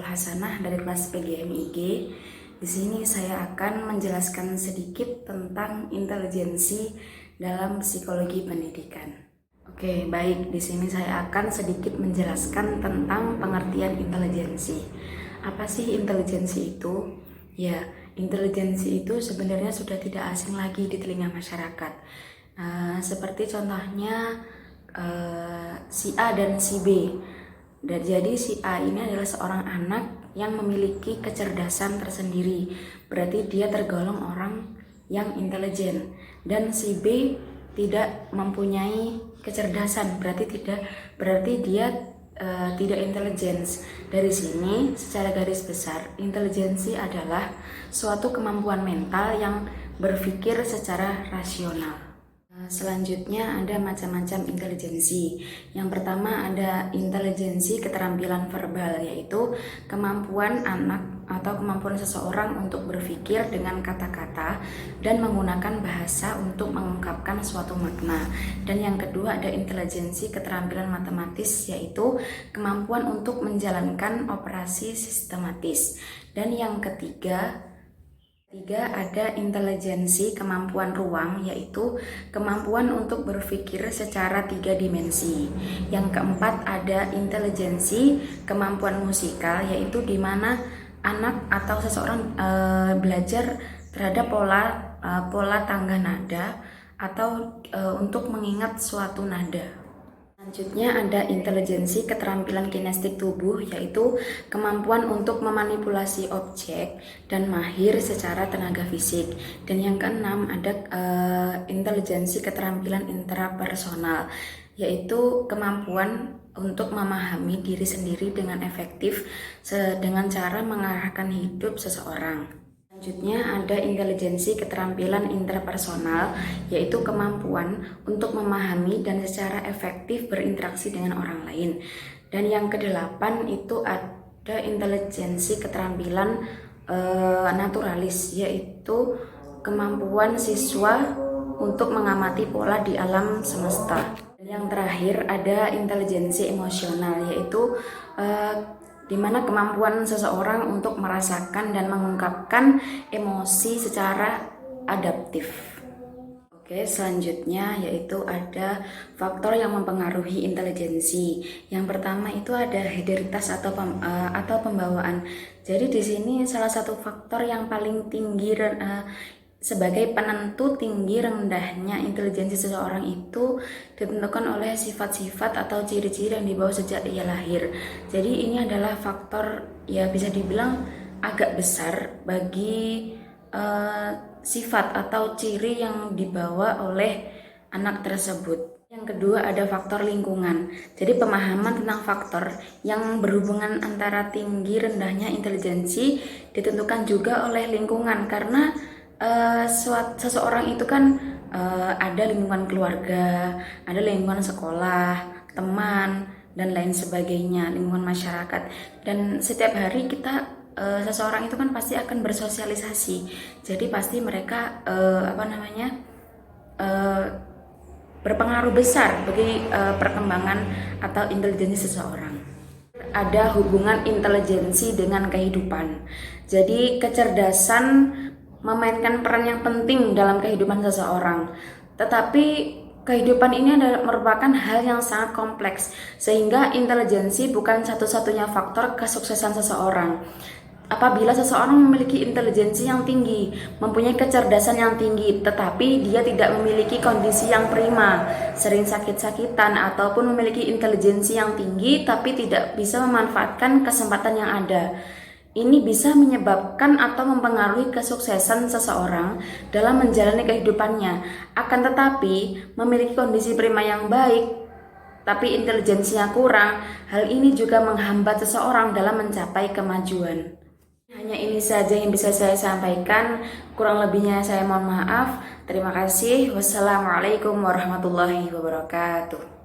Fatul Hasanah dari kelas PGMIG. Di sini saya akan menjelaskan sedikit tentang intelijensi dalam psikologi pendidikan. Oke, baik. Di sini saya akan sedikit menjelaskan tentang pengertian intelijensi. Apa sih intelijensi itu? Ya, intelijensi itu sebenarnya sudah tidak asing lagi di telinga masyarakat. Seperti contohnya si A dan si B. Dan jadi si A ini adalah seorang anak yang memiliki kecerdasan tersendiri. Berarti dia tergolong orang yang intelijen. Dan si B tidak mempunyai kecerdasan, berarti dia tidak intelijen. Dari sini secara garis besar, intelijensi adalah suatu kemampuan mental yang berpikir secara rasional. Selanjutnya ada macam-macam intelijensi. Yang pertama ada intelijensi keterampilan verbal, yaitu kemampuan anak atau kemampuan seseorang untuk berpikir dengan kata-kata dan menggunakan bahasa untuk mengungkapkan suatu makna. Dan yang kedua ada intelijensi keterampilan matematis, yaitu kemampuan untuk menjalankan operasi sistematis. Dan yang ketiga ada intelijensi kemampuan ruang, yaitu kemampuan untuk berpikir secara 3 dimensi. Yang keempat ada intelijensi kemampuan musikal, yaitu di mana anak atau seseorang belajar terhadap pola tangga nada atau untuk mengingat suatu nada. Selanjutnya ada intelijensi keterampilan kinestetik tubuh, yaitu kemampuan untuk memanipulasi objek dan mahir secara tenaga fisik. Dan yang keenam ada intelijensi keterampilan intrapersonal, yaitu kemampuan untuk memahami diri sendiri dengan efektif dengan cara mengarahkan hidup seseorang. Selanjutnya ada intelijensi keterampilan interpersonal, yaitu kemampuan untuk memahami dan secara efektif berinteraksi dengan orang lain. Dan yang kedelapan itu ada intelijensi keterampilan naturalis, yaitu kemampuan siswa untuk mengamati pola di alam semesta. Dan yang terakhir ada intelijensi emosional, yaitu di mana kemampuan seseorang untuk merasakan dan mengungkapkan emosi secara adaptif. Oke, selanjutnya yaitu ada faktor yang mempengaruhi intelijensi. Yang pertama itu ada hereditaritas atau pembawaan. Jadi di sini salah satu faktor yang paling tinggi sebagai penentu tinggi rendahnya intelijensi seseorang itu ditentukan oleh sifat-sifat atau ciri-ciri yang dibawa sejak ia lahir. Jadi ini adalah faktor ya bisa dibilang agak besar bagi sifat atau ciri yang dibawa oleh anak tersebut. Yang kedua ada faktor lingkungan. Jadi pemahaman tentang faktor yang berhubungan antara tinggi rendahnya intelijensi ditentukan juga oleh lingkungan, karena seseorang itu kan ada lingkungan keluarga, ada lingkungan sekolah, teman, dan lain sebagainya, lingkungan masyarakat. Dan setiap hari seseorang itu kan pasti akan bersosialisasi. Jadi pasti mereka berpengaruh besar bagi perkembangan atau intelijensi seseorang. Ada hubungan intelijensi dengan kehidupan. Jadi kecerdasan memainkan peran yang penting dalam kehidupan seseorang. Tetapi kehidupan ini merupakan hal yang sangat kompleks, sehingga intelijensi bukan satu-satunya faktor kesuksesan seseorang. Apabila seseorang memiliki intelijensi yang tinggi, mempunyai kecerdasan yang tinggi, tetapi dia tidak memiliki kondisi yang prima, sering sakit-sakitan, ataupun memiliki intelijensi yang tinggi tapi tidak bisa memanfaatkan kesempatan yang ada, ini bisa menyebabkan atau mempengaruhi kesuksesan seseorang dalam menjalani kehidupannya. Akan tetapi, memiliki kondisi prima yang baik, tapi intelijensinya kurang, hal ini juga menghambat seseorang dalam mencapai kemajuan. Hanya ini saja yang bisa saya sampaikan, kurang lebihnya saya mohon maaf. Terima kasih. Wassalamualaikum warahmatullahi wabarakatuh.